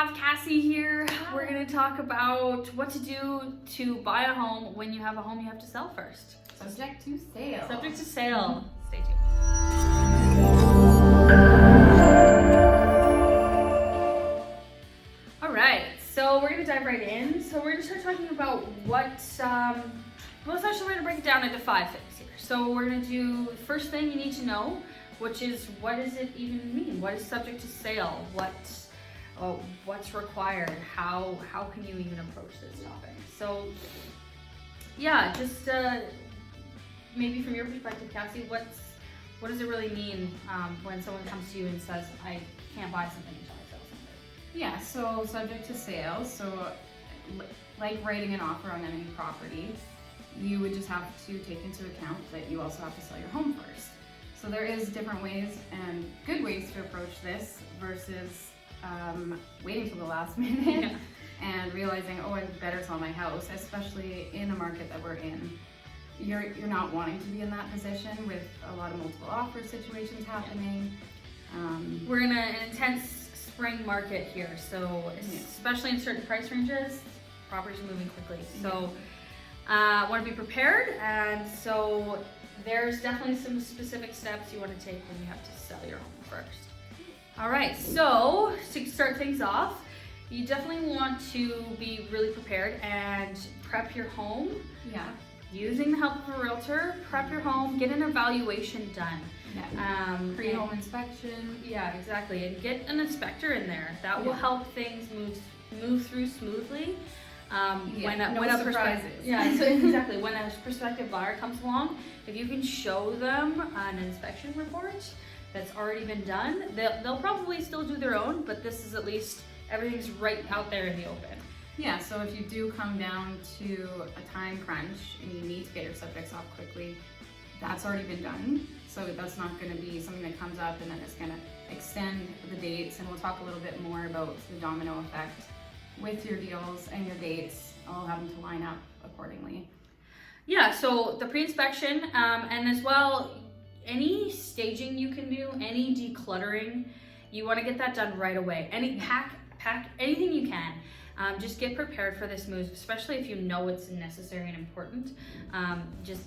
have Cassie here. We're going to talk about what to do to buy a home when you have a home you have to sell first. Subject to sale. Subject to sale. Stay tuned. All right, so we're going to dive right in. So we're going to start talking about what, well, essentially we're going to break it down into 5 things here. So we're going to do the first thing you need to know, which is what does it even mean? What is subject to sale? What's required? How can you even approach this topic? So yeah, just maybe from your perspective, Cassie, what does it really mean when someone comes to you and says, I can't buy something until I sell something? Yeah, so subject to sale. So like writing an offer on any property, you would just have to take into account that you also have to sell your home first. So there is different ways and good ways to approach this versus waiting till the last minute and realizing, oh, I'd better sell my house, especially in a market that we're in. You're not wanting to be in that position with a lot of multiple offer situations happening. We're in an intense spring market here, so especially in certain price ranges, properties are moving quickly. So want to be prepared, and so there's definitely some specific steps you want to take when you have to sell your home first. All right, so to start things off, you definitely want to be really prepared and prep your home. Yeah. Using the help of a realtor, prep your home, get an evaluation done. Yeah. Pre-home inspection. Yeah, exactly, and get an inspector in there. That will help things move through smoothly. Surprises. So exactly. When a prospective buyer comes along, if you can show them an inspection report that's already been done, they'll probably still do their own, but this is at least everything's right out there in the open. Yeah, so if you do come down to a time crunch and you need to get your subjects off quickly, that's already been done. So that's not going to be something that comes up and then it's going to extend the dates. And we'll talk a little bit more about the domino effect with your deals and your dates, all having to line up accordingly. Yeah, so the pre-inspection and as well, any staging you can do, any decluttering, you want to get that done right away. Pack anything you can. Just get prepared for this move, especially if you know it's necessary and important. Just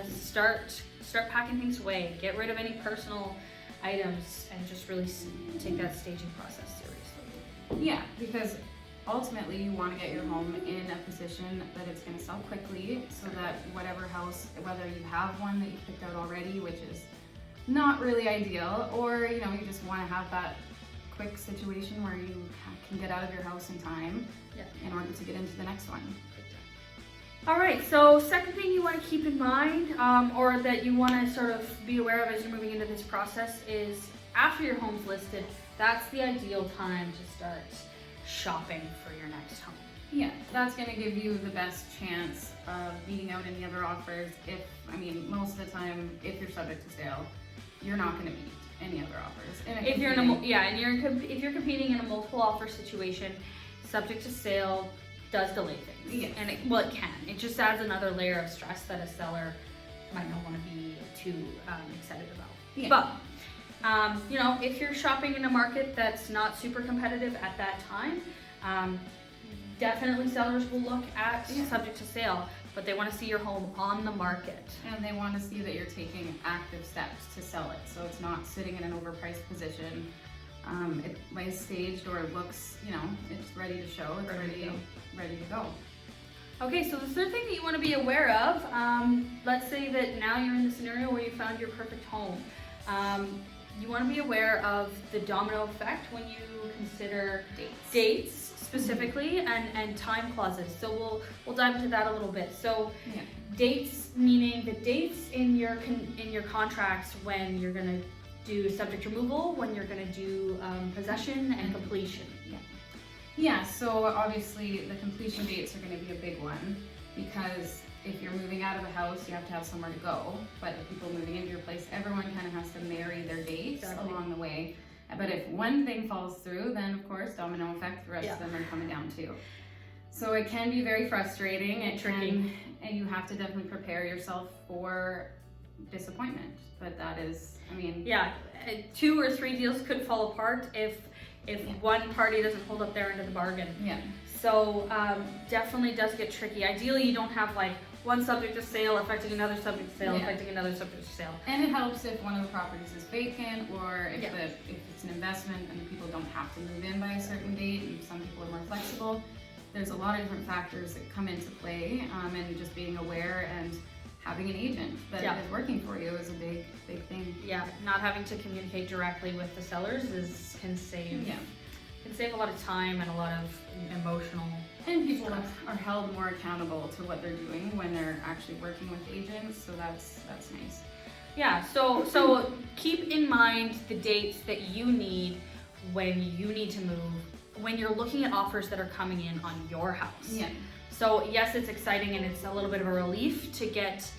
start packing things away. Get rid of any personal items and just really take that staging process seriously. Yeah, because ultimately you want to get your home in a position that it's going to sell quickly, so that whatever house, whether you have one that you've picked out already, which is not really ideal, or you just want to have that quick situation where you can get out of your house in time in order to get into the next one. All right, so second thing you want to keep in mind, or that you want to sort of be aware of as you're moving into this process, is after your home's listed, that's the ideal time to start shopping for your next home. Yeah, that's going to give you the best chance of beating out any other offers. Most of the time, if you're subject to sale, you're not going to beat any other offers. If you're competing in a multiple offer situation, subject to sale does delay things. Yes. And it can. It just adds another layer of stress that a seller might not want to be too excited about. Yeah. But if you're shopping in a market that's not super competitive at that time, definitely sellers will look at subject to sale, but they want to see your home on the market. And they want to see that you're taking active steps to sell it. So it's not sitting in an overpriced position. It is staged, or it looks, it's ready to show, it's ready to go. Okay, so the third thing that you want to be aware of, let's say that now you're in the scenario where you found your perfect home. You want to be aware of the domino effect when you consider dates specifically and time clauses. So we'll dive into that a little bit. So dates, meaning the dates in your contracts when you're going to do subject removal, when you're going to do possession and completion. Yeah, so obviously the completion dates are going to be a big one, because if you're moving out of a house, you have to have somewhere to go. But the people moving into your place, everyone kind of has to marry their dates along the way. But if one thing falls through, then of course, domino effect, the rest of them are coming down too. So it can be very frustrating. And you have to definitely prepare yourself for disappointment. But that is, 2 or 3 deals could fall apart if if one party doesn't hold up their end of the bargain. Yeah. So definitely does get tricky. Ideally, you don't have like one subject to sale affecting another subject to sale, affecting another subject to sale. And it helps if one of the properties is vacant, or if it's an investment and the people don't have to move in by a certain date, and some people are more flexible. There's a lot of different factors that come into play, and just being aware and having an agent that is working for you is a big thing. Yeah, not having to communicate directly with the sellers can save a lot of time and a lot of emotional. And people are held more accountable to what they're doing when they're actually working with agents, so that's nice. Yeah, so keep in mind the dates that you need when you need to move, when you're looking at offers that are coming in on your house. Yeah. So yes, it's exciting and it's a little bit of a relief to get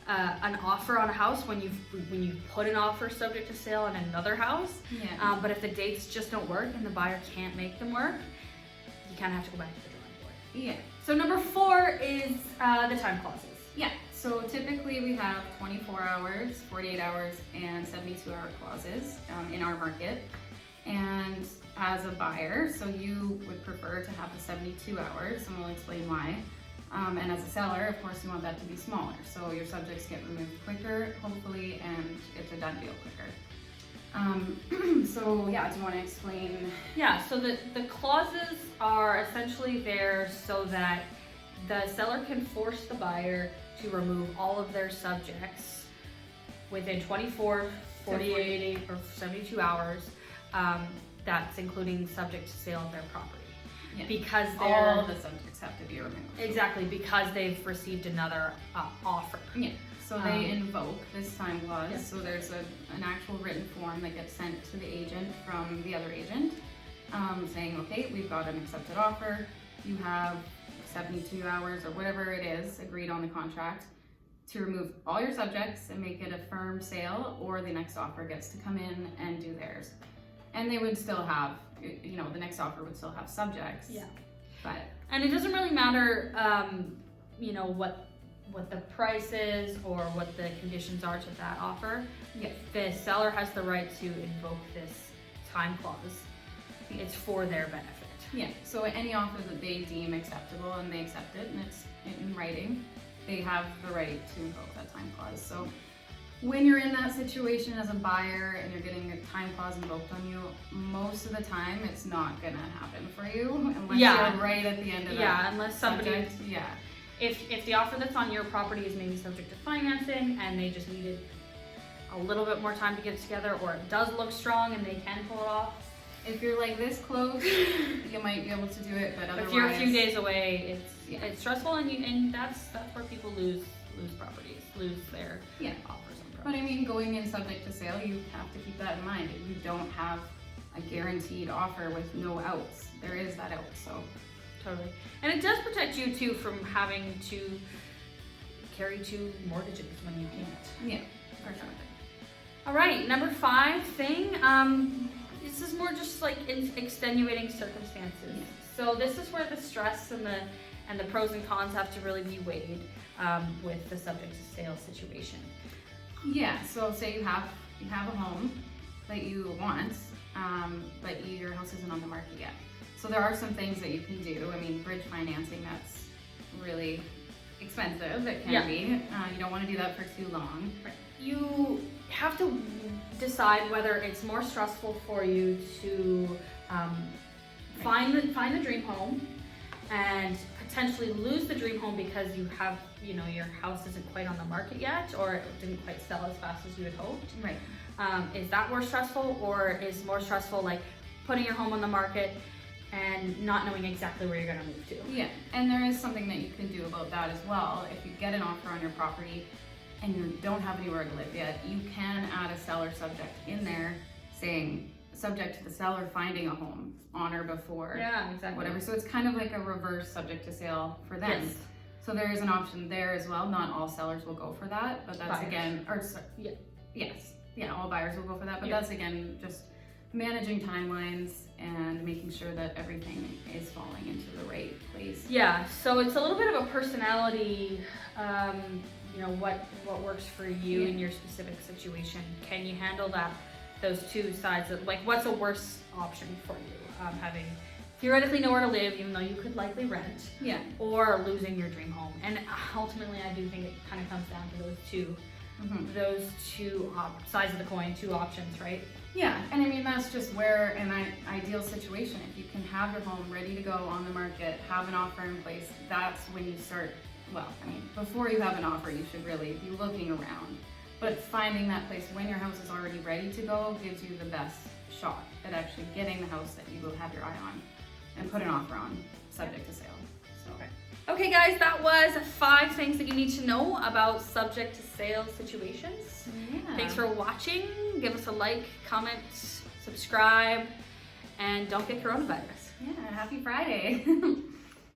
an offer on a house when you put an offer subject to sale on another house. Yeah. But if the dates just don't work and the buyer can't make them work, you kind of have to go back to the drawing board. Yeah. So number 4 is the time clauses. Yeah. So typically we have 24 hours, 48 hours, and 72-hour clauses in our market. And as a buyer, so you would prefer to have the 72 hours, and we'll explain why. And as a seller, of course, you want that to be smaller, so your subjects get removed quicker, hopefully, and it's a done deal quicker. So yeah, do you want to explain? Yeah, so the clauses are essentially there so that the seller can force the buyer to remove all of their subjects within 24, 48, or 72 hours. That's including subject to sale of their property. Yeah. Because all the subjects have to be removed. Exactly, because they've received another offer. Yeah. So they invoke this time clause. Yeah. So there's an actual written form that gets sent to the agent from the other agent, saying, okay, we've got an accepted offer. You have 72 hours or whatever it is agreed on the contract to remove all your subjects and make it a firm sale, or the next offer gets to come in and do theirs. And they would still have, the next offer would still have subjects. Yeah. And it doesn't really matter, what the price is or what the conditions are to that offer. Yeah. The seller has the right to invoke this time clause. It's for their benefit. Yeah. So any offer that they deem acceptable and they accept it and it's in writing, they have the right to invoke that time clause. So when you're in that situation as a buyer and you're getting a time clause invoked on you, most of the time it's not gonna happen for you unless you're right at the end of that. Unless somebody. Subject. Yeah. If the offer that's on your property is maybe subject to financing and they just needed a little bit more time to get it together, or it does look strong and they can pull it off. If you're like this close, you might be able to do it, but otherwise. If you're a few days away, it's stressful, and that's where people lose properties, lose their offers on properties. But I mean, going in subject to sale, you have to keep that in mind. If you don't have a guaranteed offer with no outs, there is that out, so. Totally. And it does protect you too from having to carry 2 mortgages when you can't. Yeah, for sure. All right, number 5 thing, this is more just like extenuating circumstances. Yeah. So this is where the stress and the pros and cons have to really be weighed with the subject to sale situation. Yeah, so say you have a home that you want, but your house isn't on the market yet. So there are some things that you can do. I mean, bridge financing, that's really expensive. It can be. You don't want to do that for too long. Right. You have to decide whether it's more stressful for you to find the dream home and potentially lose the dream home because you have, your house isn't quite on the market yet, or it didn't quite sell as fast as you had hoped. Right. Is that more stressful, or is more stressful like putting your home on the market and not knowing exactly where you're going to move to? Yeah, and there is something that you can do about that as well. If you get an offer on your property and you don't have anywhere to live yet, you can add a seller subject in there saying, subject to the seller finding a home on or before. Yeah, exactly. Whatever. So it's kind of like a reverse subject to sale for them. Yes. So there is an option there as well. Not all sellers will go for that, but that's buyers. All buyers will go for that, but that's again just managing timelines and making sure that everything is falling into the right place. Yeah, so it's a little bit of a personality, what works for you in your specific situation. Can you handle that those two sides of like what's a worse option for you, having theoretically nowhere to live even though you could likely rent, Yeah. or losing your dream home. And ultimately I do think it kind of comes down to those two sides of the coin, two options, right? Yeah, and I mean that's just where an ideal situation, if you can have your home ready to go on the market, have an offer in place, that's when you start, well, I mean, before you have an offer, you should really be looking around. But finding that place when your house is already ready to go gives you the best shot at actually getting the house that you will have your eye on and put an offer on, subject to sale. So. Okay guys, that was 5 things that you need to know about subject to sale situations. Yeah. Thanks for watching. Give us a like, comment, subscribe, and don't get coronavirus. Yeah, happy Friday.